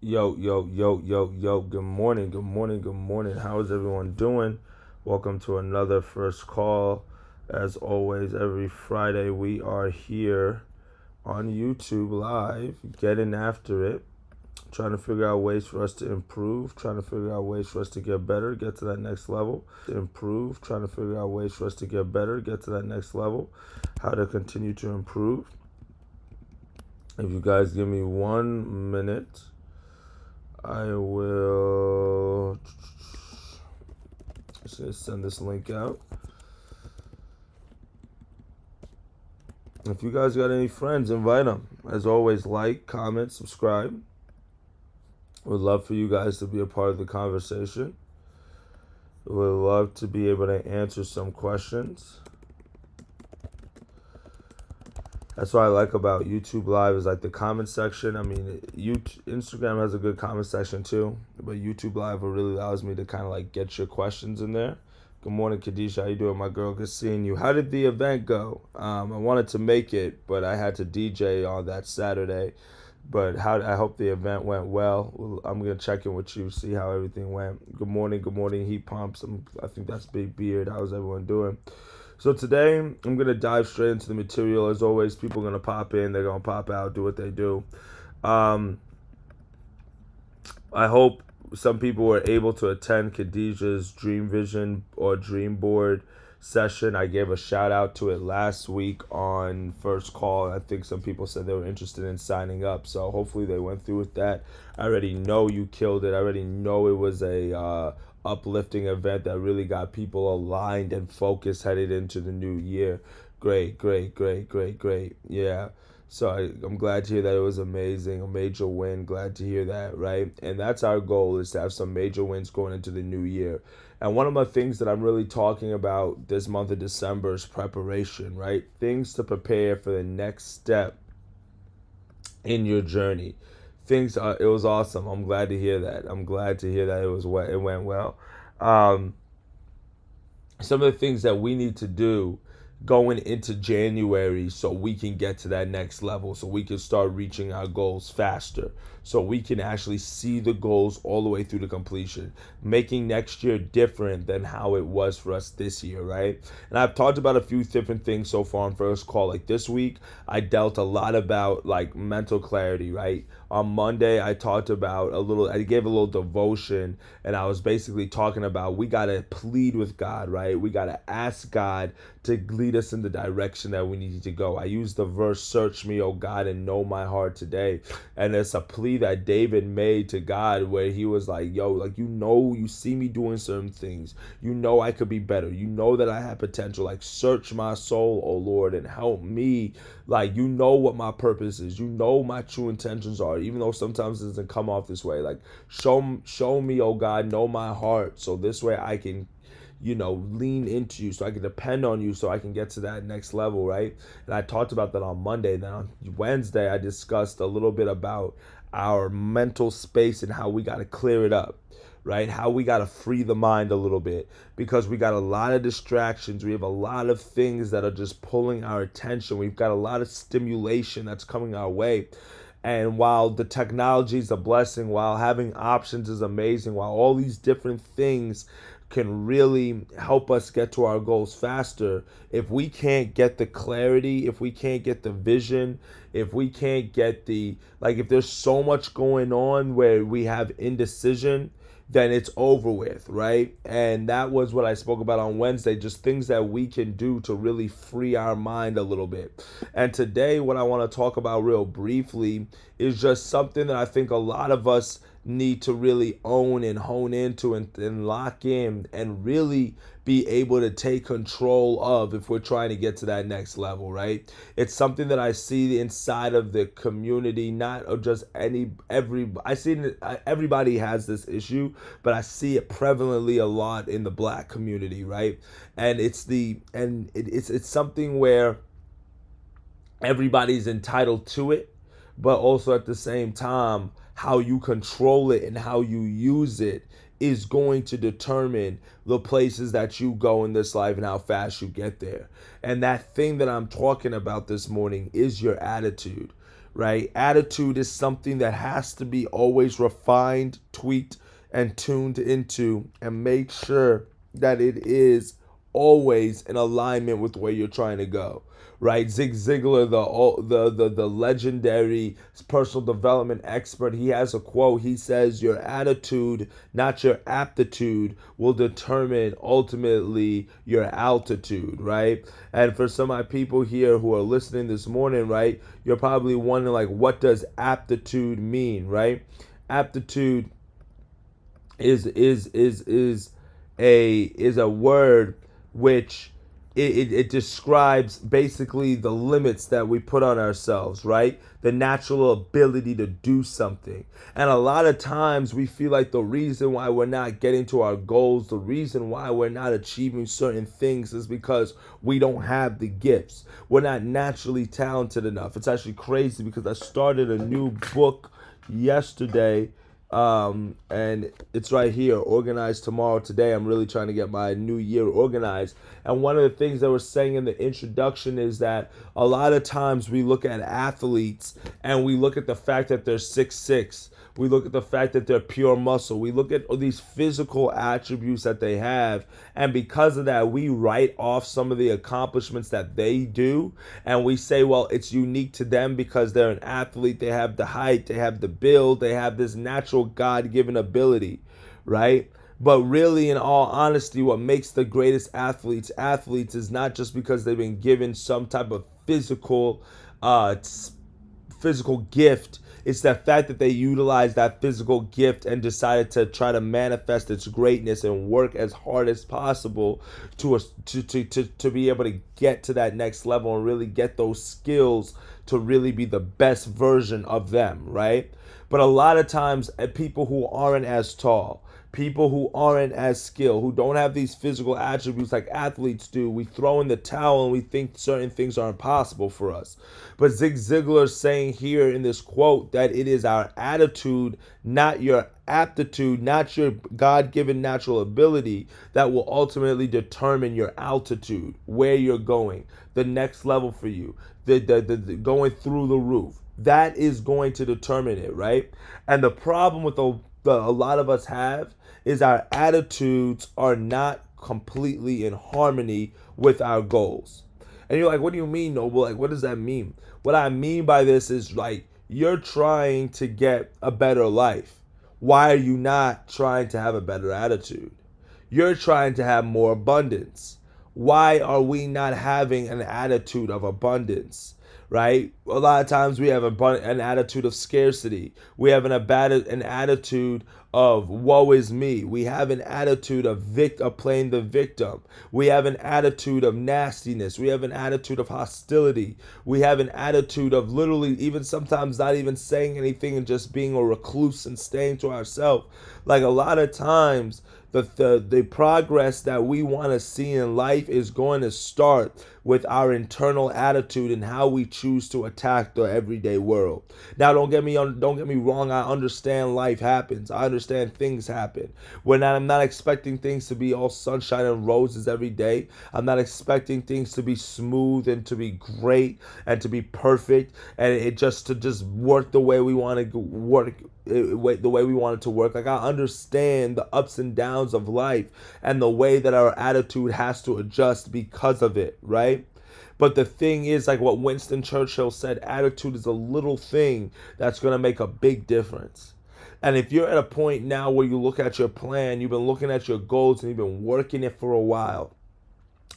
Yo, yo, yo, yo, yo, good morning, good morning, good morning. How is everyone doing? Welcome to another first call. As always, every Friday we are here on YouTube live, getting after it, trying to figure out ways for us to improve, trying to figure out ways for us to get better, get to that next level, improve, trying to figure out ways for us to get better, get to that next level, how to continue to improve. If you guys give me 1 minute, I will just send this link out. If you guys got any friends, invite them. As always, like, comment, subscribe. Would love for you guys to be a part of the conversation. Would love to be able to answer some questions. That's what I like about YouTube Live is like the comment section. I mean, Instagram has a good comment section too, but YouTube Live really allows me to kind of like get your questions in there. Good morning, Kadisha. How you doing, my girl? Good seeing you. How did the event go? I wanted to make it, but I had to DJ on that Saturday. But I hope the event went well. I'm gonna check in with you, see how everything went. Good morning, Heat Pumps. I think that's Big Beard. How's everyone doing? So today I'm gonna dive straight into the material. As always, people are gonna pop in, they're gonna pop out, do what they do. Um, I hope some people were able to attend Khadijah's Dream Vision or Dream Board session. I gave a shout out to it last week on First Call. I think some people said they were interested in signing up, so hopefully they went through with that. I already know you killed it. I already know it was a uplifting event that really got people aligned and focused headed into the new year. Great, great, great, great, great. Yeah. So I'm glad to hear that it was amazing, a major win. Glad to hear that, right? And that's our goal, is to have some major wins going into the new year. And one of the things that I'm really talking about this month of December is preparation, right? Things to prepare for the next step in your journey. It was awesome. I'm glad to hear that. I'm glad to hear that it went well. Um, some of the things that we need to do going into January so we can get to that next level, so we can start reaching our goals faster, so we can actually see the goals all the way through to completion, making next year different than how it was for us this year, right? And I've talked about a few different things so far on First Call. Like this week, I dealt a lot about like mental clarity, right? On Monday, I gave a little devotion, and I was basically talking about we got to plead with God, right? We got to ask God to lead us in the direction that we need to go. I used the verse, "Search me, O God, and know my heart today." And it's a plea that David made to God where he was like, yo, like, you see me doing certain things. You know I could be better. You know that I have potential. Like, search my soul, O Lord, and help me. Like, you know what my purpose is. You know my true intentions are, even though sometimes it doesn't come off this way. Like, show me, oh God, know my heart, so this way I can lean into you, so I can depend on you, so I can get to that next level, right? And I talked about that on Monday. Then on Wednesday, I discussed a little bit about our mental space and how we got to clear it up, right? How we got to free the mind a little bit, because we got a lot of distractions. We have a lot of things that are just pulling our attention. We've got a lot of stimulation that's coming our way. And while the technology is a blessing, while having options is amazing, while all these different things can really help us get to our goals faster, if we can't get the clarity, if we can't get the vision, if we can't get if there's so much going on where we have indecision, then it's over with, right? And that was what I spoke about on Wednesday, just things that we can do to really free our mind a little bit. And today, what I want to talk about real briefly is just something that I think a lot of us need to really own and hone into and lock in and really be able to take control of if we're trying to get to that next level, right? It's something that I see inside of the community, not just I see everybody has this issue, but I see it prevalently a lot in the black community, right? And it's something where everybody's entitled to it, but also at the same time, how you control it and how you use it is going to determine the places that you go in this life and how fast you get there. And that thing that I'm talking about this morning is your attitude, right? Attitude is something that has to be always refined, tweaked, and tuned into, and make sure that it is always in alignment with where you're trying to go, right? Zig Ziglar, the legendary personal development expert, he has a quote. He says, "Your attitude, not your aptitude, will determine ultimately your altitude," right? And for some of my people here who are listening this morning, right, you're probably wondering, like, what does aptitude mean, right? Aptitude is a word which it describes basically the limits that we put on ourselves, right? The natural ability to do something. And a lot of times we feel like the reason why we're not getting to our goals, the reason why we're not achieving certain things is because we don't have the gifts. We're not naturally talented enough. It's actually crazy because I started a new book yesterday, and it's right here, Organized Tomorrow Today. I'm really trying to get my new year organized. And one of the things they were saying in the introduction is that a lot of times we look at athletes and we look at the fact that they're 6'6". We look at the fact that they're pure muscle. We look at all these physical attributes that they have. And because of that, we write off some of the accomplishments that they do. And we say, well, it's unique to them because they're an athlete. They have the height, they have the build, they have this natural God-given ability, right? But really, in all honesty, what makes the greatest athletes is not just because they've been given some type of physical gift. It's the fact that they utilized that physical gift and decided to try to manifest its greatness and work as hard as possible to be able to get to that next level and really get those skills to really be the best version of them, right? But a lot of times, people who aren't as tall, people who aren't as skilled, who don't have these physical attributes like athletes do, we throw in the towel and we think certain things are impossible for us. But Zig Ziglar is saying here in this quote that it is our attitude, not your aptitude, not your God-given natural ability, that will ultimately determine your altitude, where you're going, the next level for you, the going through the roof. That is going to determine it, right? And the problem with a lot of us have is our attitudes are not completely in harmony with our goals. And you're like, what do you mean, Noble? Like, what does that mean? What I mean by this is, like, you're trying to get a better life. Why are you not trying to have a better attitude? You're trying to have more abundance. Why are we not having an attitude of abundance? Right? A lot of times we have an attitude of scarcity. We have an attitude of woe is me. We have an attitude of playing the victim. We have an attitude of nastiness. We have an attitude of hostility. We have an attitude of literally even sometimes not even saying anything and just being a recluse and staying to ourselves. Like, a lot of times the progress that we want to see in life is going to start with our internal attitude and how we choose to attack the everyday world. Now, don't get me wrong. I understand life happens. I understand things happen. I'm not expecting things to be all sunshine and roses every day. I'm not expecting things to be smooth and to be great and to be perfect and it just work the way we want to work. The way we want it to work. Like, I understand the ups and downs of life and the way that our attitude has to adjust because of it, right? But the thing is, like what Winston Churchill said, attitude is a little thing that's going to make a big difference. And if you're at a point now where you look at your plan, you've been looking at your goals and you've been working it for a while,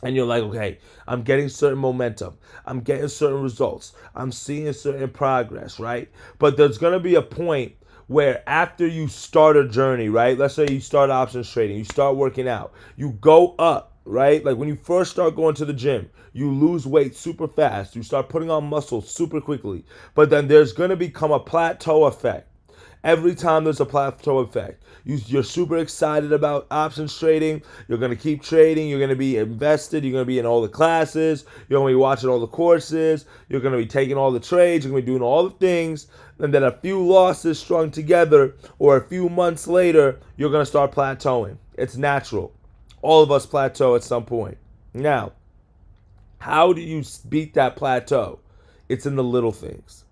and you're like, okay, I'm getting certain momentum. I'm getting certain results. I'm seeing certain progress, right? But there's going to be a point where after you start a journey, right? Let's say you start options trading, you start working out, you go up, right? Like when you first start going to the gym, you lose weight super fast. You start putting on muscle super quickly. But then there's going to become a plateau effect. Every time there's a plateau effect, you're super excited about options trading. You're going to keep trading. You're going to be invested. You're going to be in all the classes. You're going to be watching all the courses. You're going to be taking all the trades. You're going to be doing all the things. And then a few losses strung together or a few months later, you're going to start plateauing. It's natural. All of us plateau at some point. Now, how do you beat that plateau? It's in the little things.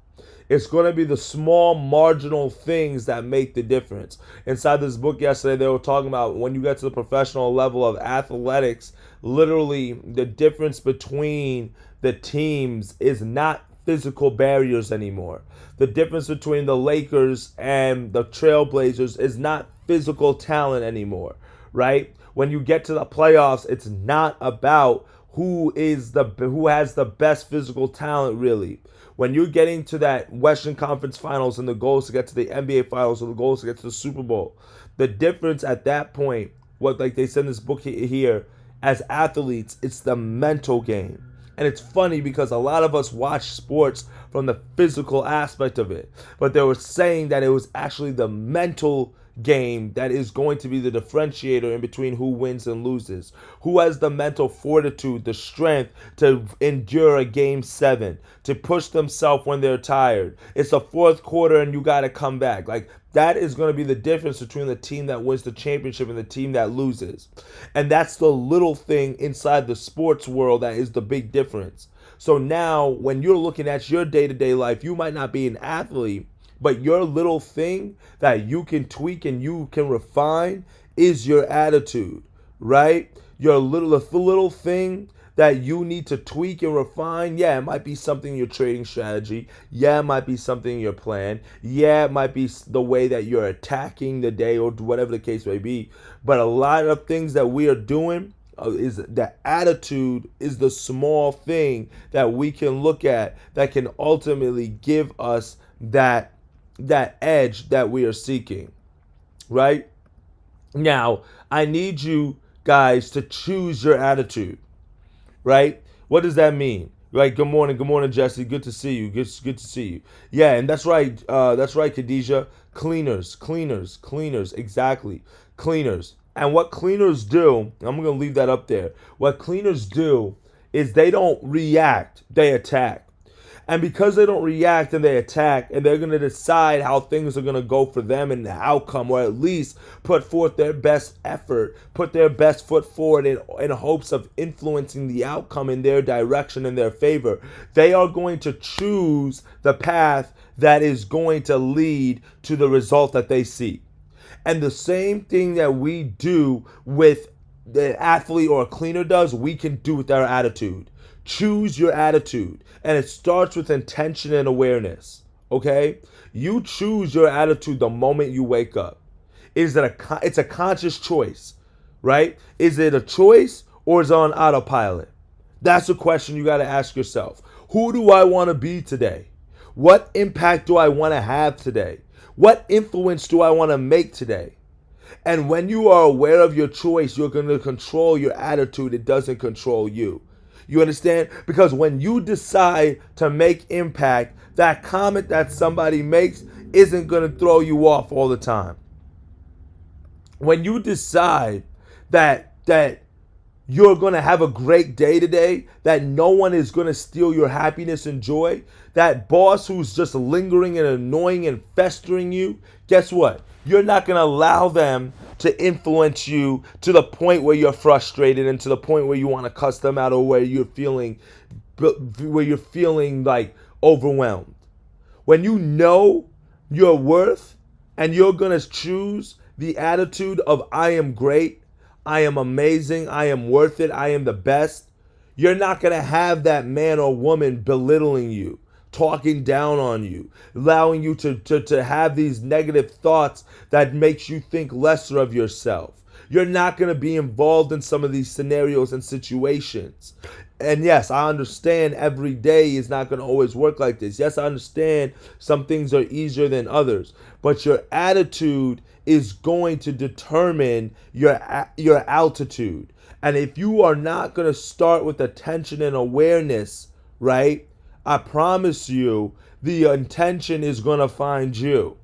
It's going to be the small marginal things that make the difference. Inside this book yesterday, they were talking about when you get to the professional level of athletics, literally the difference between the teams is not physical barriers anymore. The difference between the Lakers and the Trailblazers is not physical talent anymore, right? When you get to the playoffs, it's not about who has the best physical talent really. When you're getting to that Western Conference Finals and the goal is to get to the NBA Finals or the goal is to get to the Super Bowl, the difference at that point, what like they said in this book here, as athletes, it's the mental game. And it's funny because a lot of us watch sports from the physical aspect of it. But they were saying that it was actually the mental game that is going to be the differentiator in between who wins and loses. Who has the mental fortitude, the strength to endure a game 7, to push themselves when they're tired. It's the fourth quarter and you got to come back. Like, that is going to be the difference between the team that wins the championship and the team that loses. And that's the little thing inside the sports world that is the big difference. So now when you're looking at your day-to-day life, you might not be an athlete, but your little thing that you can tweak and you can refine is your attitude, right? Your little thing that you need to tweak and refine. Yeah, it might be something in your trading strategy. Yeah, it might be something in your plan. Yeah, it might be the way that you're attacking the day or whatever the case may be. But a lot of things that we are doing is the attitude is the small thing that we can look at that can ultimately give us that edge that we are seeking, right? Now, I need you guys to choose your attitude, right? What does that mean? Right, good morning, Jesse. Good to see you. Good to see you. Yeah, and that's right, Khadijah. Cleaners, exactly. Cleaners. And what cleaners do, I'm going to leave that up there. What cleaners do is they don't react, they attack. And because they don't react and they attack, and they're going to decide how things are going to go for them and the outcome, or at least put forth their best effort, put their best foot forward in hopes of influencing the outcome in their direction, in their favor, they are going to choose the path that is going to lead to the result that they seek. And the same thing that we do with the athlete or a cleaner does, we can do with our attitude. Choose your attitude. And it starts with intention and awareness. Okay? You choose your attitude the moment you wake up. It's a conscious choice, right? Is it a choice or is it on autopilot? That's a question you got to ask yourself. Who do I want to be today? What impact do I want to have today? What influence do I want to make today? And when you are aware of your choice, you're going to control your attitude. It doesn't control you. You understand? Because when you decide to make impact, that comment that somebody makes isn't going to throw you off all the time. When you decide that you're going to have a great day today, that no one is going to steal your happiness and joy, that boss who's just lingering and annoying and festering you, guess what? You're not going to allow them to influence you to the point where you're frustrated and to the point where you want to cuss them out or where you're feeling like overwhelmed. When you know your worth and you're going to choose the attitude of I am great, I am amazing, I am worth it, I am the best, you're not going to have that man or woman belittling you, talking down on you, allowing you to have these negative thoughts that makes you think lesser of yourself. You're not going to be involved in some of these scenarios and situations. And yes, I understand every day is not going to always work like this. Yes, I understand some things are easier than others. But your attitude is going to determine your altitude. And if you are not going to start with attention and awareness, right, I promise you the intention is going to find you.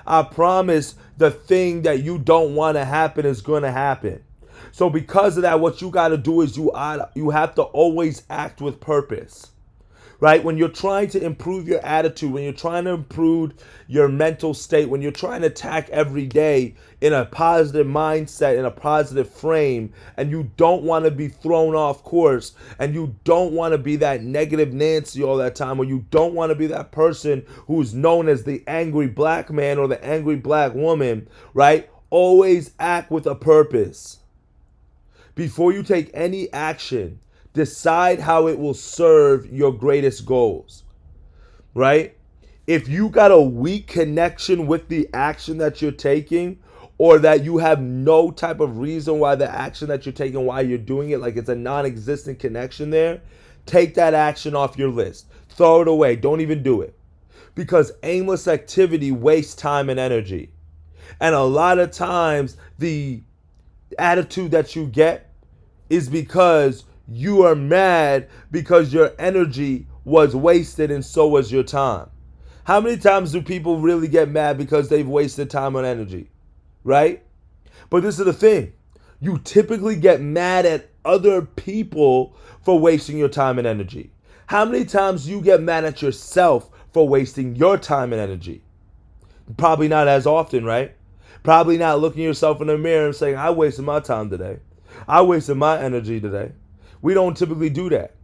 I promise the thing that you don't want to happen is going to happen. So because of that, what you got to do is you have to always act with purpose. right? When you're trying to improve your attitude, when you're trying to improve your mental state, when you're trying to attack every day in a positive mindset, in a positive frame, and you don't want to be thrown off course, and you don't want to be that negative Nancy all that time, or you don't want to be that person who's known as the angry black man or the angry black woman, right? Always act with a purpose. Before you take any action, decide how it will serve your greatest goals, right? If you got a weak connection with the action that you're taking, or that you have no type of reason why the action that you're taking, why you're doing it, like it's a non-existent connection there, take that action off your list. Throw it away. Don't even do it. Because aimless activity wastes time and energy. And a lot of times the attitude that you get is because you are mad because your energy was wasted and so was your time. How many times do people really get mad because they've wasted time and energy? Right? But this is the thing. You typically get mad at other people for wasting your time and energy. How many times do you get mad at yourself for wasting your time and energy? Probably not as often, right? Probably not looking yourself in the mirror and saying, I wasted my time today. I wasted my energy today. We don't typically do that.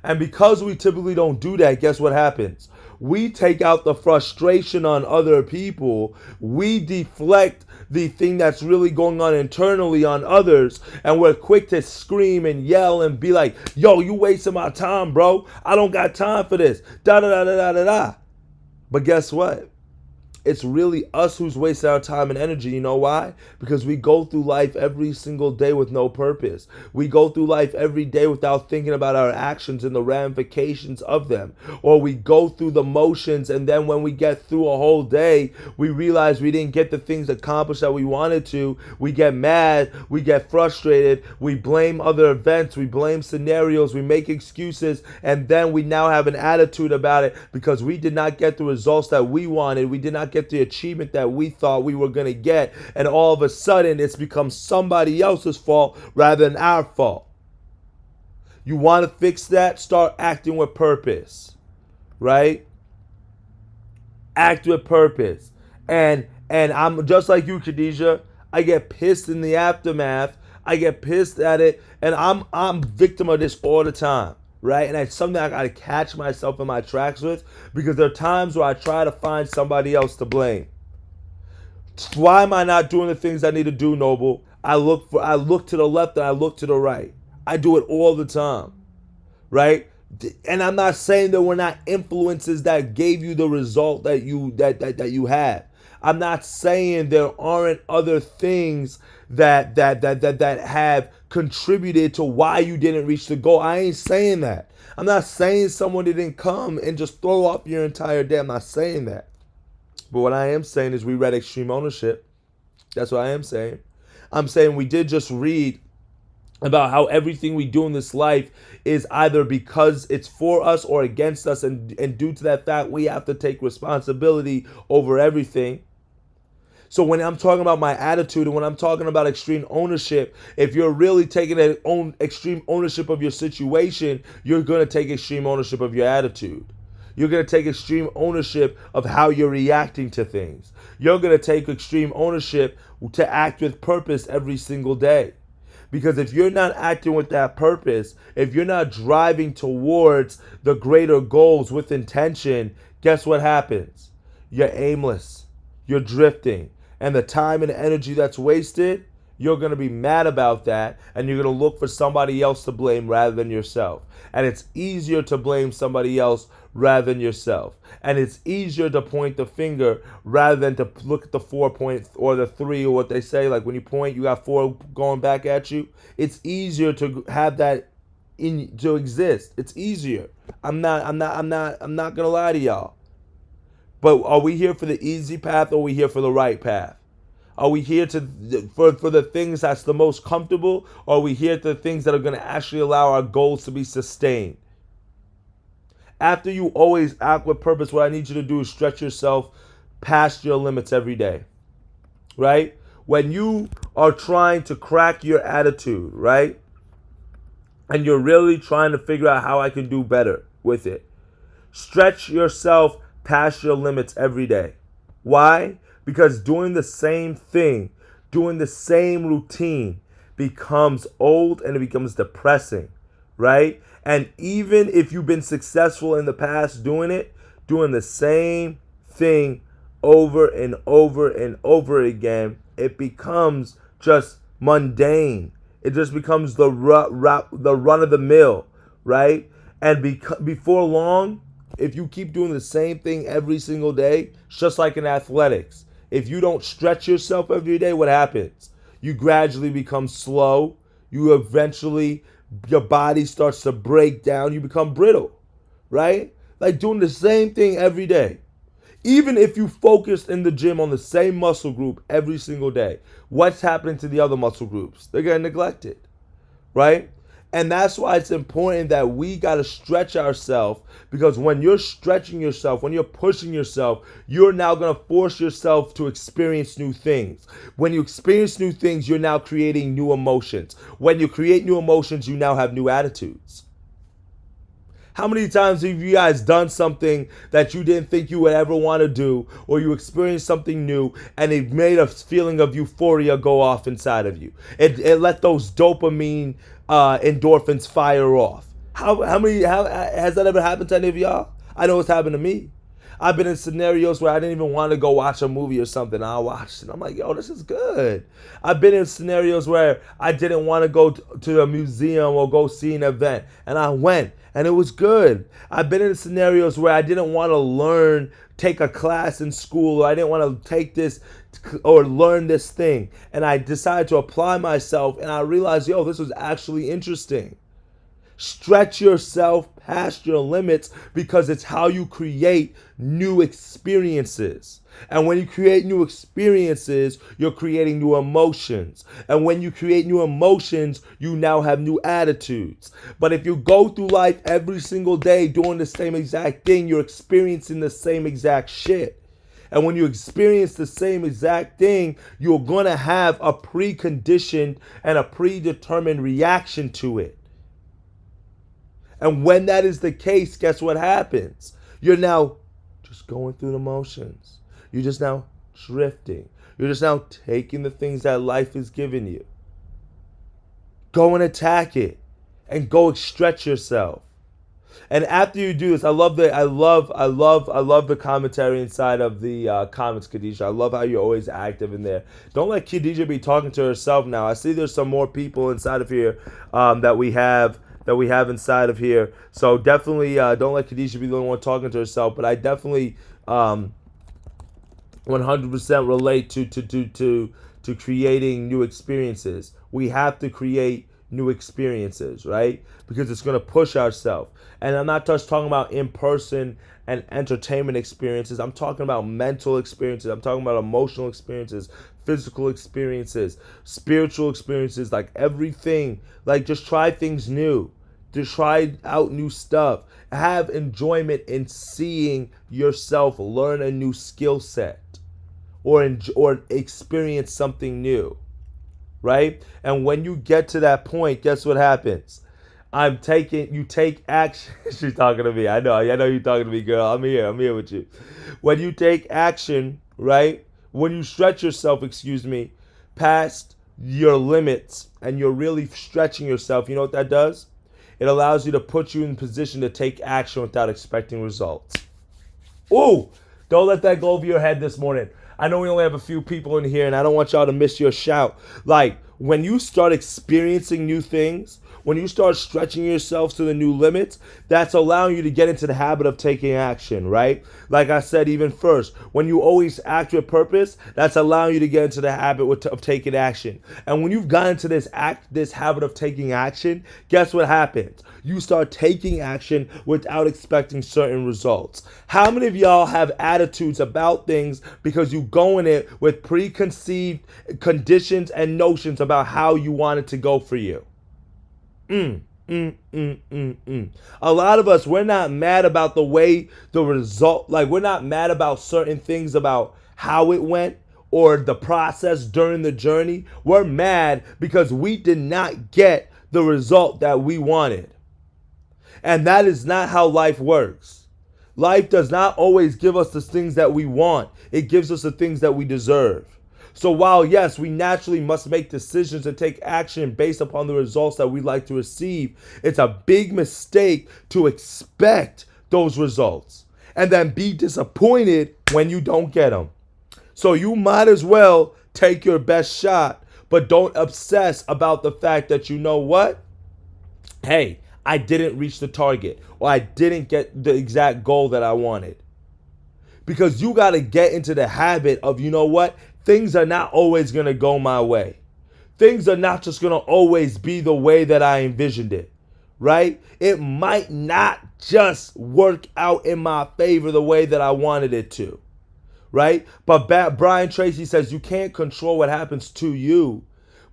And because we typically don't do that, guess what happens? We take out the frustration on other people. We deflect the thing that's really going on internally on others. And we're quick to scream and yell and be like, yo, you wasting my time, bro. I don't got time for this. Da da da da da da da. But guess what? It's really us who's wasting our time and energy. You know why? Because we go through life every single day with no purpose. We go through life every day without thinking about our actions and the ramifications of them. Or we go through the motions, and then when we get through a whole day, we realize we didn't get the things accomplished that we wanted to. We get mad, we get frustrated, we blame other events, we blame scenarios, we make excuses, and then we now have an attitude about it because we did not get the results that we wanted. We did not get the achievement that we thought we were going to get, and all of a sudden it's become somebody else's fault rather than our fault. You want to fix that? Start acting with purpose, right? Act with purpose. And I'm just like you, Khadijah. I get pissed in the aftermath. I get pissed at it, and I'm victim of this all the time. Right? And it's something I got to catch myself in my tracks with, because there are times where I try to find somebody else to blame. Why am I not doing the things I need to do, Noble? I look to the left and I look to the right. I do it all the time. Right? And I'm not saying that we're not influences that gave you the result that you had. I'm not saying there aren't other things that have contributed to why you didn't reach the goal. I ain't saying that. I'm not saying someone didn't come and just throw off your entire day. I'm not saying that. But what I am saying is we read Extreme Ownership. That's what I am saying. I'm saying we did just read about how everything we do in this life is either because it's for us or against us, and due to that fact, we have to take responsibility over everything. So when I'm talking about my attitude and when I'm talking about extreme ownership, if you're really taking extreme ownership of your situation, you're going to take extreme ownership of your attitude. You're going to take extreme ownership of how you're reacting to things. You're going to take extreme ownership to act with purpose every single day. Because if you're not acting with that purpose, if you're not driving towards the greater goals with intention, guess what happens? You're aimless. You're drifting. And the time and energy that's wasted, you're going to be mad about that, and you're going to look for somebody else to blame rather than yourself. And it's easier to blame somebody else rather than yourself. And it's easier to point the finger rather than to look at the 4 point or the 3, or what they say, like when you point, you got 4 going back at you. It's easier to have that to exist. It's easier. I'm not going to lie to y'all. But are we here for the easy path, or are we here for the right path? Are we here for the things that's the most comfortable, or are we here for the things that are going to actually allow our goals to be sustained? After you always act with purpose, what I need you to do is stretch yourself past your limits every day, right? When you are trying to crack your attitude, right? And you're really trying to figure out how I can do better with it. Stretch yourself past your limits every day. Why? Because doing the same thing, doing the same routine becomes old and it becomes depressing, right? And even if you've been successful in the past doing it, doing the same thing over and over and over again, it becomes just mundane. It just becomes the run of the mill, right? And before long, if you keep doing the same thing every single day, it's just like in athletics. If you don't stretch yourself every day, what happens? You gradually become slow. You eventually, your body starts to break down. You become brittle, right? Like doing the same thing every day. Even if you focused in the gym on the same muscle group every single day, what's happening to the other muscle groups? They're getting neglected, right? And that's why it's important that we got to stretch ourselves, because when you're stretching yourself, when you're pushing yourself, you're now going to force yourself to experience new things. When you experience new things, you're now creating new emotions. When you create new emotions, you now have new attitudes. How many times have you guys done something that you didn't think you would ever want to do, or you experienced something new and it made a feeling of euphoria go off inside of you? It let those dopamine endorphins fire off. How has that ever happened to any of y'all? I know it's happened to me. I've been in scenarios where I didn't even want to go watch a movie or something. I watched it. I'm like, yo, this is good. I've been in scenarios where I didn't want to go to a museum or go see an event, and I went, and it was good. I've been in scenarios where I didn't want to take a class in school, or I didn't want to take this or learn this thing, and I decided to apply myself, and I realized, yo, this was actually interesting. Stretch yourself past your limits, because it's how you create new experiences. And when you create new experiences, you're creating new emotions. And when you create new emotions, you now have new attitudes. But if you go through life every single day doing the same exact thing, you're experiencing the same exact shit. And when you experience the same exact thing, you're going to have a preconditioned and a predetermined reaction to it. And when that is the case, guess what happens? You're now just going through the motions. You're just now drifting. You're just now taking the things that life is giving you. Go and attack it, and go stretch yourself. And after you do this, I love the commentary inside of the comments, Khadijah. I love how you're always active in there. Don't let Khadijah be talking to herself now. I see there's some more people inside of here that we have inside of here. So definitely don't let Khadijah be the only one talking to herself. But I definitely 100% relate to creating new experiences. We have to create new experiences, right? Because it's going to push ourselves. And I'm not just talking about in-person and entertainment experiences. I'm talking about mental experiences. I'm talking about emotional experiences, physical experiences, spiritual experiences, like everything. Like, just try things new. Just try out new stuff. Have enjoyment in seeing yourself learn a new skill set, or experience something new, right? And when you get to that point, guess what happens? You take action. She's talking to me. I know you're talking to me, girl. I'm here with you. When you take action, right? When you stretch yourself, past your limits, and you're really stretching yourself, you know what that does? It allows you to put you in position to take action without expecting results. Ooh, don't let that go over your head this morning. I know we only have a few people in here, and I don't want y'all to miss your shout. Like, when you start experiencing new things, when you start stretching yourself to the new limits, that's allowing you to get into the habit of taking action, right? Like I said, even first, when you always act with purpose, that's allowing you to get into the habit of taking action. And when you've gotten into this habit of taking action, guess what happens? You start taking action without expecting certain results. How many of y'all have attitudes about things because you go in it with preconceived conditions and notions about how you want it to go for you? A lot of us, we're not mad about the way the result, like, we're not mad about certain things about how it went or the process during the journey. We're mad because we did not get the result that we wanted. And that is not how life works. Life does not always give us the things that we want. It gives us the things that we deserve. So while, yes, we naturally must make decisions and take action based upon the results that we'd like to receive, it's a big mistake to expect those results and then be disappointed when you don't get them. So you might as well take your best shot, but don't obsess about the fact that, you know what? Hey, I didn't reach the target, or I didn't get the exact goal that I wanted. Because you got to get into the habit of, you know what? Things are not always going to go my way. Things are not just going to always be the way that I envisioned it, right? It might not just work out in my favor the way that I wanted it to, right? But Brian Tracy says you can't control what happens to you,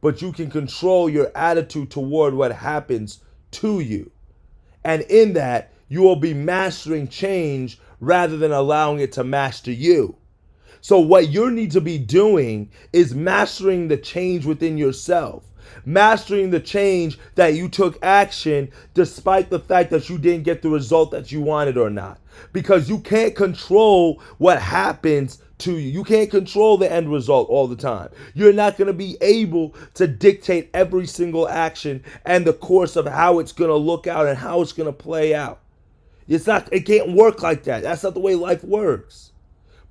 but you can control your attitude toward what happens to you. And in that, you will be mastering change rather than allowing it to master you. So what you need to be doing is mastering the change within yourself. Mastering the change that you took action despite the fact that you didn't get the result that you wanted or not. Because you can't control what happens to you. You can't control the end result all the time. You're not going to be able to dictate every single action and the course of how it's going to look out and how it's going to play out. It can't work like that. That's not the way life works.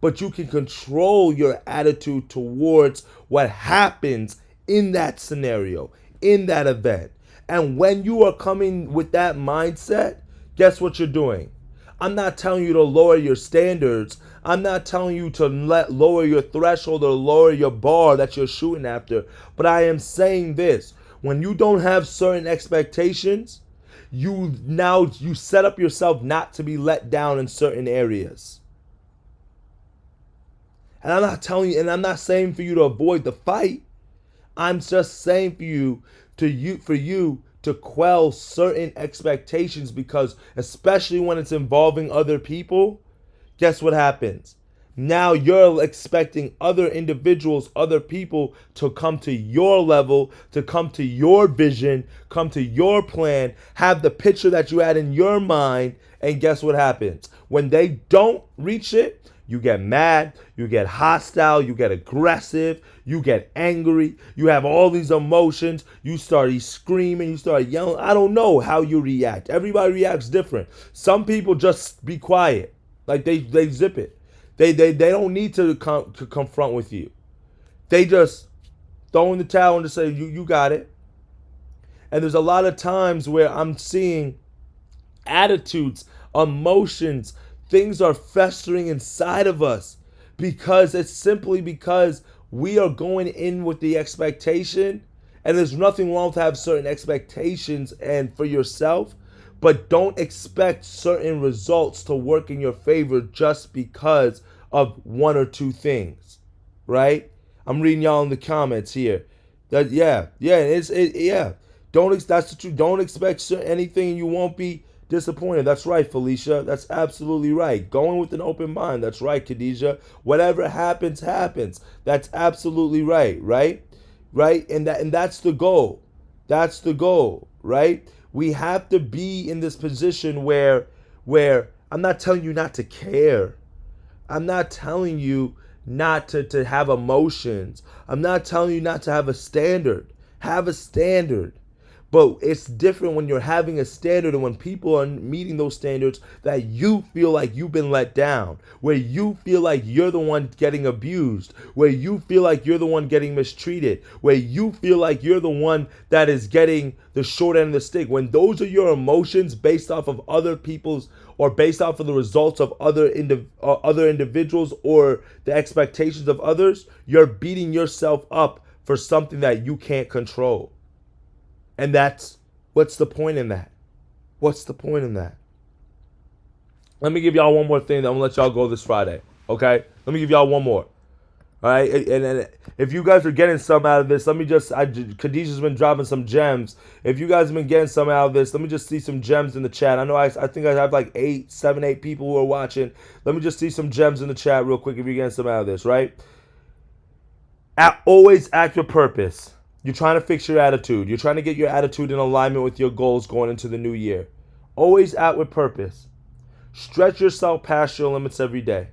But you can control your attitude towards what happens in that scenario, in that event. And when you are coming with that mindset, guess what you're doing? I'm not telling you to lower your standards. I'm not telling you to lower your threshold or lower your bar that you're shooting after. But I am saying this. When you don't have certain expectations, you set up yourself not to be let down in certain areas. And I'm not telling you, and I'm not saying for you to avoid the fight. I'm just saying for you to quell certain expectations, because especially when it's involving other people, guess what happens? Now you're expecting other individuals, other people to come to your level, to come to your vision, come to your plan, have the picture that you had in your mind, and guess what happens? When they don't reach it, you get mad, you get hostile, you get aggressive, you get angry, you have all these emotions, you start screaming, you start yelling. I don't know how you react. Everybody reacts different. Some people just be quiet, like they zip it. They don't need to confront with you. They just throw in the towel and just say, you got it. And there's a lot of times where I'm seeing attitudes, emotions, things are festering inside of us because it's simply because we are going in with the expectation, and there's nothing wrong to have certain expectations and for yourself, but don't expect certain results to work in your favor just because of one or two things, right? I'm reading y'all in the comments here. That's the truth. Don't expect anything, and you won't be disappointed. That's right, Felicia. That's absolutely right. Going with an open mind. That's right, Khadijah. Whatever happens, happens. That's absolutely right, right? And that's the goal. That's the goal, right? We have to be in this position where I'm not telling you not to care. I'm not telling you not to have emotions. I'm not telling you not to have a standard. Have a standard. But it's different when you're having a standard and when people are meeting those standards that you feel like you've been let down, where you feel like you're the one getting abused, where you feel like you're the one getting mistreated, where you feel like you're the one that is getting the short end of the stick. When those are your emotions based off of other people's, or based off of the results of other individuals or the expectations of others, you're beating yourself up for something that you can't control. And what's the point in that? What's the point in that? Let me give y'all one more thing. I'm going to let y'all go this Friday. Okay? Let me give y'all one more. All right? And if you guys are getting some out of this, Khadijah's been dropping some gems. If you guys have been getting some out of this, let me just see some gems in the chat. I know I think I have like 7, 8 people who are watching. Let me just see some gems in the chat real quick if you're getting some out of this, right? Always act with purpose. You're trying to fix your attitude. You're trying to get your attitude in alignment with your goals going into the new year. Always act with purpose. Stretch yourself past your limits every day.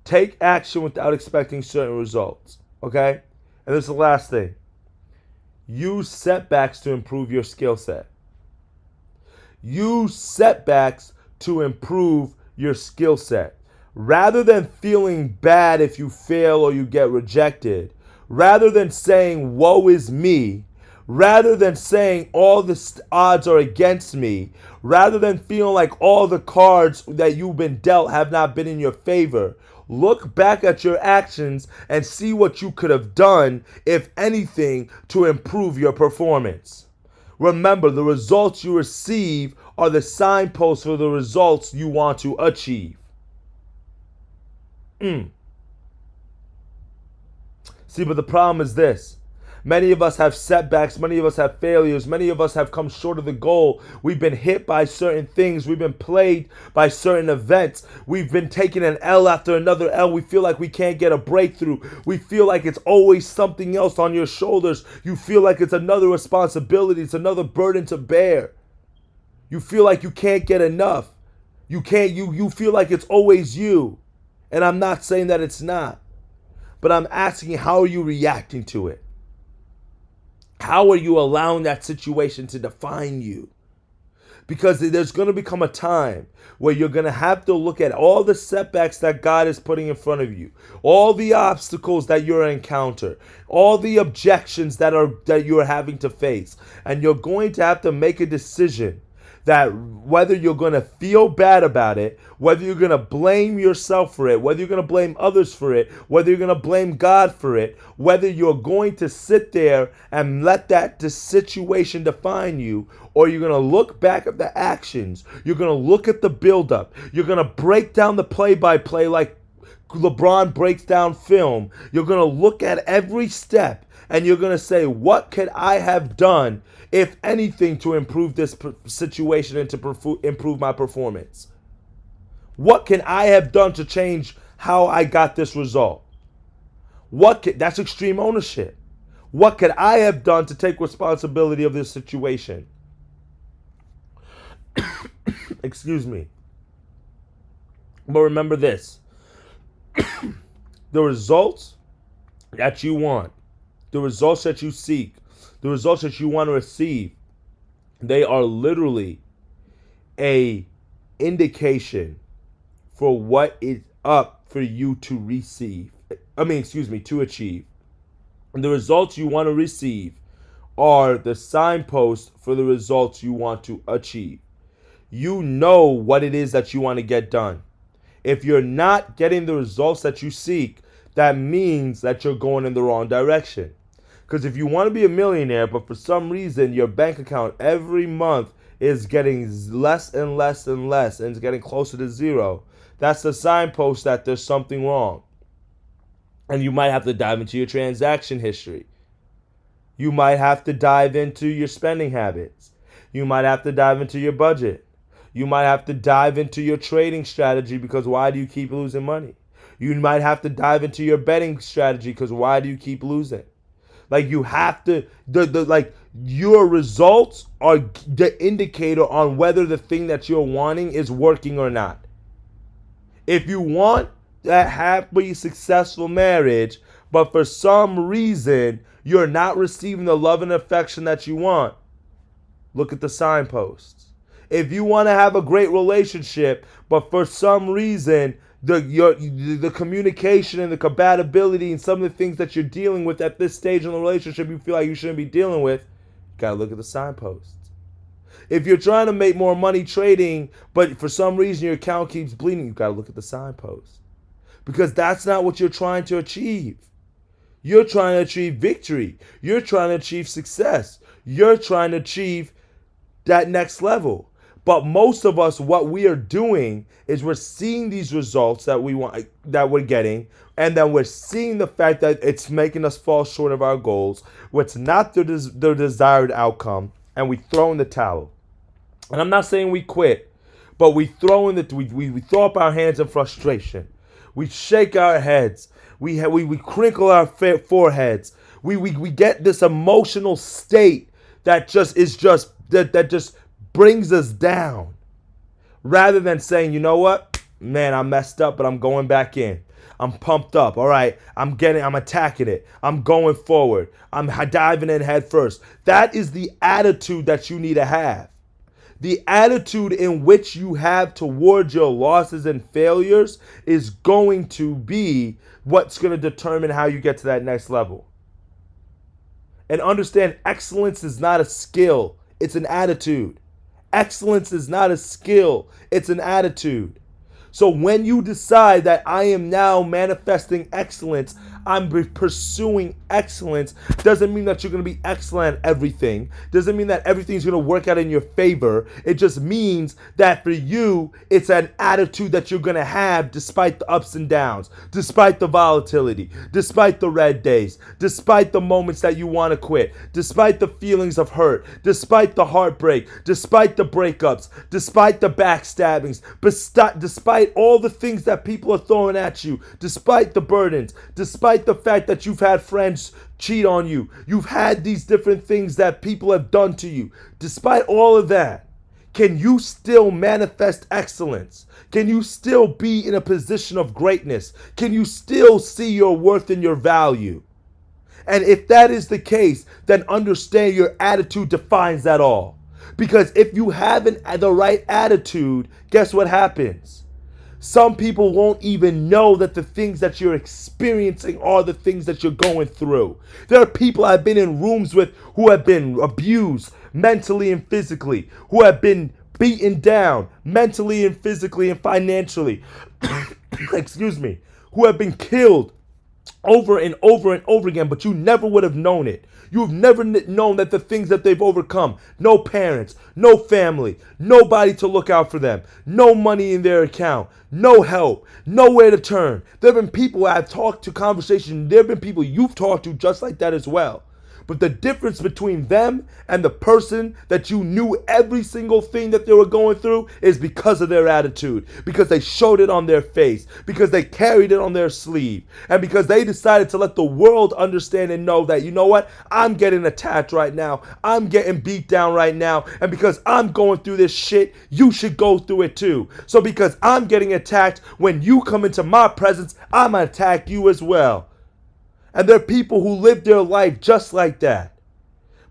Take action without expecting certain results. Okay? And this is the last thing. Use setbacks to improve your skill set. Use setbacks to improve your skill set. Rather than feeling bad if you fail or you get rejected, rather than saying, woe is me, rather than saying all the odds are against me, rather than feeling like all the cards that you've been dealt have not been in your favor, look back at your actions and see what you could have done, if anything, to improve your performance. Remember, the results you receive are the signposts for the results you want to achieve. See, but the problem is this. Many of us have setbacks. Many of us have failures. Many of us have come short of the goal. We've been hit by certain things. We've been played by certain events. We've been taking an L after another L. We feel like we can't get a breakthrough. We feel like it's always something else on your shoulders. You feel like it's another responsibility. It's another burden to bear. You feel like you can't get enough. You feel like it's always you. And I'm not saying that it's not. But I'm asking, how are you reacting to it? How are you allowing that situation to define you? Because there's going to become a time where you're going to have to look at all the setbacks that God is putting in front of you, all the obstacles that you're encounter, all the objections that you're having to face, and you're going to have to make a decision that whether you're going to feel bad about it, whether you're going to blame yourself for it, whether you're going to blame others for it, whether you're going to blame God for it, whether you're going to sit there and let that situation define you, or you're going to look back at the actions, you're going to look at the buildup, you're going to break down the play-by-play like LeBron breaks down film. You're going to look at every step and you're going to say, what could I have done, if anything, to improve this situation and to improve my performance? What can I have done to change how I got this result? That's extreme ownership. What could I have done to take responsibility of this situation? Excuse me. But remember this. The results that you want, the results that you seek, the results that you want to receive, they are literally a indication for what is up for you to receive. To achieve. And the results you want to receive are the signposts for the results you want to achieve. You know what it is that you want to get done. If you're not getting the results that you seek, that means that you're going in the wrong direction. Because if you want to be a millionaire, but for some reason your bank account every month is getting less and less and less, and it's getting closer to zero, that's the signpost that there's something wrong. And you might have to dive into your transaction history. You might have to dive into your spending habits. You might have to dive into your budget. You might have to dive into your trading strategy, because why do you keep losing money? You might have to dive into your betting strategy, because why do you keep losing? Like, you have to, your results are the indicator on whether the thing that you're wanting is working or not. If you want that happily successful marriage, but for some reason you're not receiving the love and affection that you want, look at the signposts. If you want to have a great relationship, but for some reason the communication and the compatibility and some of the things that you're dealing with at this stage in the relationship you feel like you shouldn't be dealing with, you gotta look at the signposts. If you're trying to make more money trading, but for some reason your account keeps bleeding, you gotta look at the signposts. Because that's not what you're trying to achieve. You're trying to achieve victory. You're trying to achieve success. You're trying to achieve that next level. But most of us, what we are doing is we're seeing these results that we want, that we're getting, and then we're seeing the fact that it's making us fall short of our goals, what's not the desired outcome, and we throw in the towel. And I'm not saying we quit, but we throw we throw up our hands in frustration. We shake our heads. We crinkle our foreheads. We get this emotional state that just brings us down, rather than saying, you know what, man, I messed up, but I'm going back in. I'm pumped up. All right, I'm attacking it. I'm going forward. I'm diving in head first. That is the attitude that you need to have. The attitude in which you have towards your losses and failures is going to be what's going to determine how you get to that next level. And understand, excellence is not a skill, it's an attitude. Excellence is not a skill, it's an attitude. So when you decide that I am now manifesting excellence, I'm pursuing excellence, doesn't mean that you're going to be excellent at everything. Doesn't mean that everything's going to work out in your favor. It just means that for you, it's an attitude that you're going to have despite the ups and downs, despite the volatility, despite the red days, despite the moments that you want to quit, despite the feelings of hurt, despite the heartbreak, despite the breakups, despite the backstabbings, despite all the things that people are throwing at you, despite the burdens, despite the fact that you've had friends cheat on you, you've had these different things that people have done to you. Despite all of that, can you still manifest excellence? Can you still be in a position of greatness? Can you still see your worth and your value? And if that is the case, then understand your attitude defines that all. Because if you haven't the right attitude, guess what happens? Some people won't even know that the things that you're experiencing are the things that you're going through. There are people I've been in rooms with who have been abused mentally and physically, who have been beaten down mentally and physically and financially, excuse me, who have been killed over and over and over again, but you never would have known it. You've never known that the things that they've overcome, no parents, no family, nobody to look out for them, no money in their account, no help, nowhere to turn. There have been people I've talked to, conversation, there have been people you've talked to just like that as well. But the difference between them and the person that you knew every single thing that they were going through is because of their attitude, because they showed it on their face, because they carried it on their sleeve, and because they decided to let the world understand and know that, you know what, I'm getting attacked right now, I'm getting beat down right now, and because I'm going through this shit, you should go through it too. So because I'm getting attacked, when you come into my presence, I'm gonna attack you as well. And there are people who live their life just like that.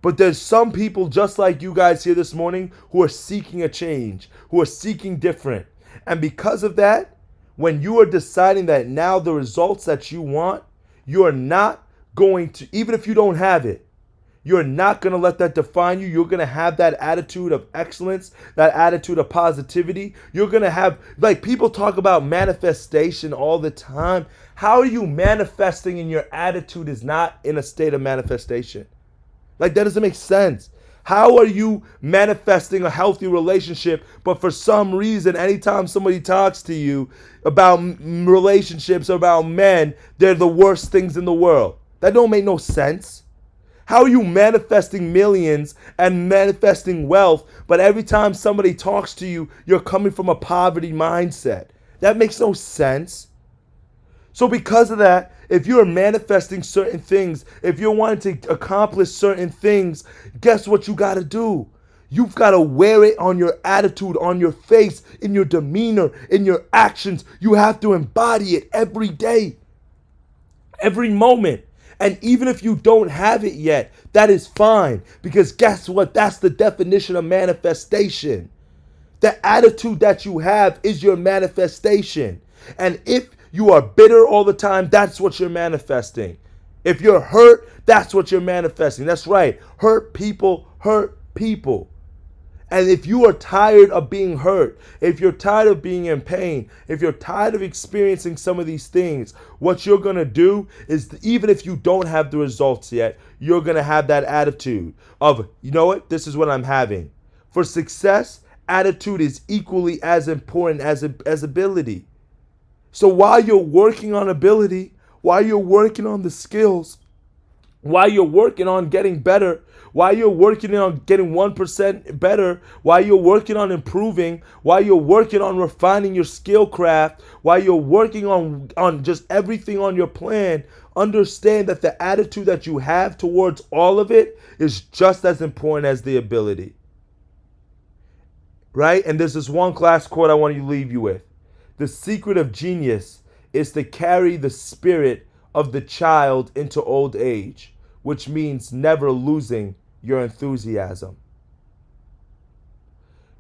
But there's some people just like you guys here this morning who are seeking a change, who are seeking different. And because of that, when you are deciding that now the results that you want, you are not going to, even if you don't have it, you're not going to let that define you. You're going to have that attitude of excellence, that attitude of positivity. You're going to have, like, people talk about manifestation all the time. How are you manifesting and your attitude is not in a state of manifestation? Like, that doesn't make sense. How are you manifesting a healthy relationship, but for some reason, anytime somebody talks to you about relationships, about men, they're the worst things in the world? That don't make no sense. How are you manifesting millions and manifesting wealth, but every time somebody talks to you, you're coming from a poverty mindset? That makes no sense. So because of that, if you're manifesting certain things, if you're wanting to accomplish certain things, guess what you got to do? You've got to wear it on your attitude, on your face, in your demeanor, in your actions. You have to embody it every day, every moment. And even if you don't have it yet, that is fine. Because guess what? That's the definition of manifestation. The attitude that you have is your manifestation. And if you are bitter all the time, that's what you're manifesting. If you're hurt, that's what you're manifesting. That's right. Hurt people hurt people. And if you are tired of being hurt, if you're tired of being in pain, if you're tired of experiencing some of these things, what you're going to do is, even if you don't have the results yet, you're going to have that attitude of, you know what, this is what I'm having. For success, attitude is equally as important as ability. So while you're working on ability, while you're working on the skills, while you're working on getting better, while you're working on getting 1% better, while you're working on improving, while you're working on refining your skill craft, while you're working on just everything on your plan, understand that the attitude that you have towards all of it is just as important as the ability. right? And there's this one class quote I want to leave you with. The secret of genius is to carry the spirit of the child into old age, which means never losing your enthusiasm.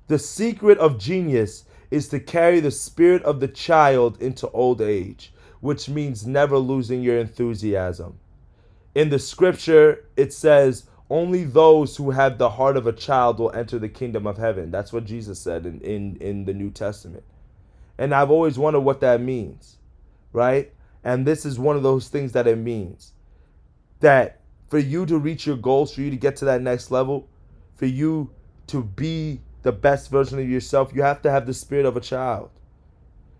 The secret of genius is to carry the spirit of the child into old age, which means never losing your enthusiasm. In the scripture, it says, only those who have the heart of a child will enter the kingdom of heaven. That's what Jesus said in the New Testament. And I've always wondered what that means, right? And this is one of those things that it means. That for you to reach your goals, for you to get to that next level, for you to be the best version of yourself, you have to have the spirit of a child.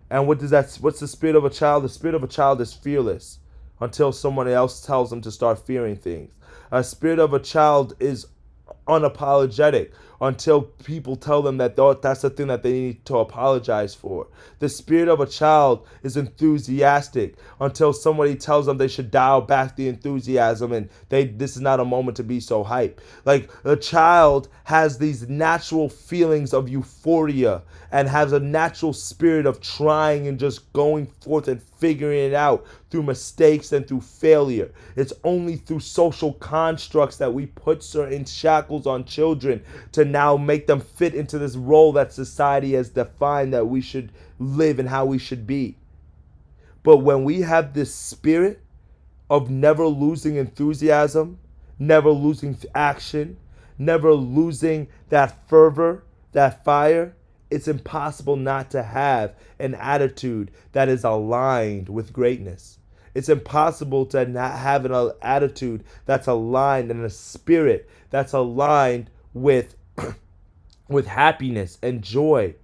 And what's the spirit of a child? The spirit of a child is fearless until someone else tells them to start fearing things. A spirit of a child is unapologetic until people tell them that that's the thing that they need to apologize for. The spirit of a child is enthusiastic until somebody tells them they should dial back the enthusiasm and this is not a moment to be so hype. Like a child has these natural feelings of euphoria and has a natural spirit of trying and just going forth and figuring it out through mistakes and through failure. It's only through social constructs that we put certain shackles on children to now make them fit into this role that society has defined that we should live and how we should be. But when we have this spirit of never losing enthusiasm, never losing action, never losing that fervor, that fire, it's impossible not to have an attitude that is aligned with greatness. It's impossible to not have an attitude that's aligned and a spirit that's aligned with with happiness and joy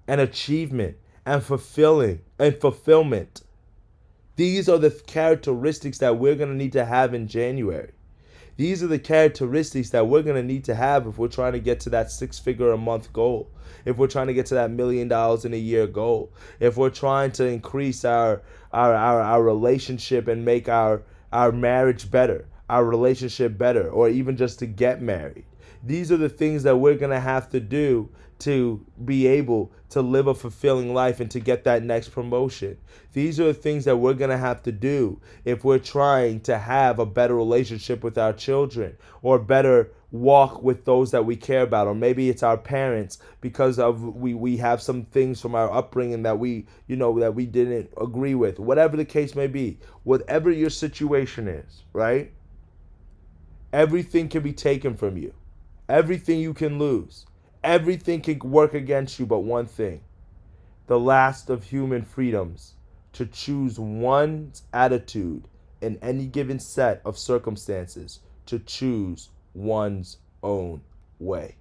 and achievement and fulfillment. These are the characteristics that we're going to need to have in January. These are the characteristics that we're going to need to have if we're trying to get to that 6-figure a month goal. If we're trying to get to that $1 million in a year goal. If we're trying to increase our relationship and make our marriage better, our relationship better, or even just to get married. These are the things that we're going to have to do to be able to live a fulfilling life and to get that next promotion. These are the things that we're going to have to do if we're trying to have a better relationship with our children or better walk with those that we care about, or maybe it's our parents because of we have some things from our upbringing that we didn't agree with. Whatever the case may be, whatever your situation is, right? Everything can be taken from you. Everything you can lose. Everything can work against you but one thing. The last of human freedoms, to choose one's attitude in any given set of circumstances, to choose one's own way.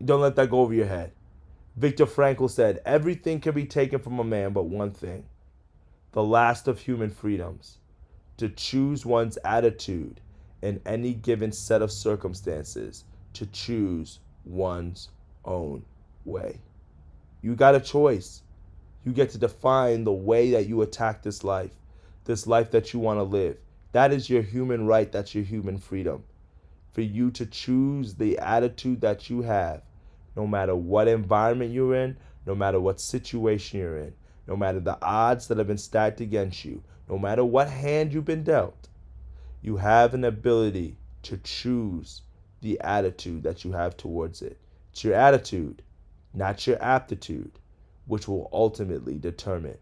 Don't let that go over your head. Viktor Frankl said, everything can be taken from a man but one thing. The last of human freedoms, to choose one's attitude in any given set of circumstances, to choose one's own way. You got a choice. You get to define the way that you attack this life that you want to live. That is your human right. That's your human freedom. For you to choose the attitude that you have, no matter what environment you're in, no matter what situation you're in, no matter the odds that have been stacked against you, no matter what hand you've been dealt, you have an ability to choose the attitude that you have towards it. It's your attitude, not your aptitude, which will ultimately determine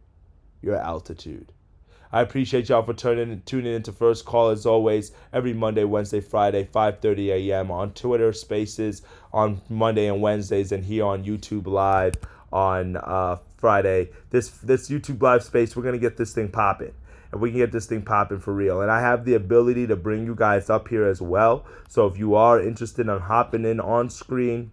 your altitude. I appreciate y'all for tuning into First Call as always, every Monday, Wednesday, Friday, 5:30 a.m. on Twitter Spaces on Monday and Wednesdays, and here on YouTube Live on Friday. This YouTube Live space, we're going to get this thing popping. And we can get this thing popping for real. And I have the ability to bring you guys up here as well. So if you are interested in hopping in on screen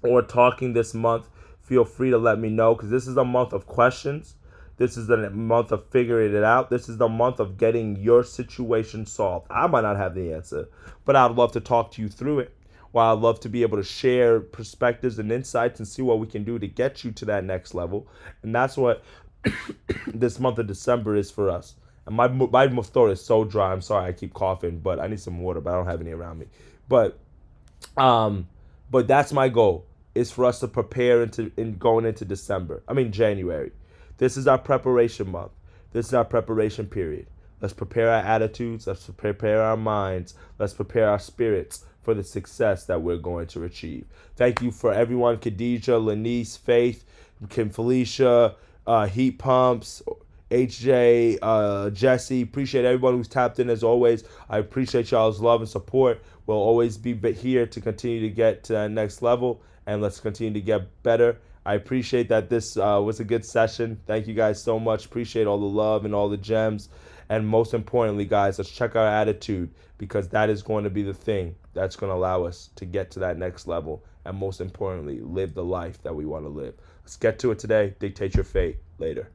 or talking this month, feel free to let me know, because this is a month of questions. This is the month of figuring it out. This is the month of getting your situation solved. I might not have the answer, but I'd love to talk to you through it. While I'd love to be able to share perspectives and insights and see what we can do to get you to that next level. And that's what this month of December is for us. And my throat is so dry. I'm sorry I keep coughing, but I need some water, but I don't have any around me. But that's my goal. is for us to prepare in going into January. This is our preparation month. This is our preparation period. Let's prepare our attitudes. Let's prepare our minds. Let's prepare our spirits for the success that we're going to achieve. Thank you for everyone. Khadijah, Lanice, Faith, Kim Felicia, Heat Pumps, HJ, Jesse. Appreciate everyone who's tapped in as always. I appreciate y'all's love and support. We'll always be here to continue to get to that next level, and let's continue to get better. I appreciate that this was a good session. Thank you guys so much. Appreciate all the love and all the gems. And most importantly, guys, let's check our attitude, because that is going to be the thing that's going to allow us to get to that next level. And most importantly, live the life that we want to live. Let's get to it today. Dictate your fate. Later.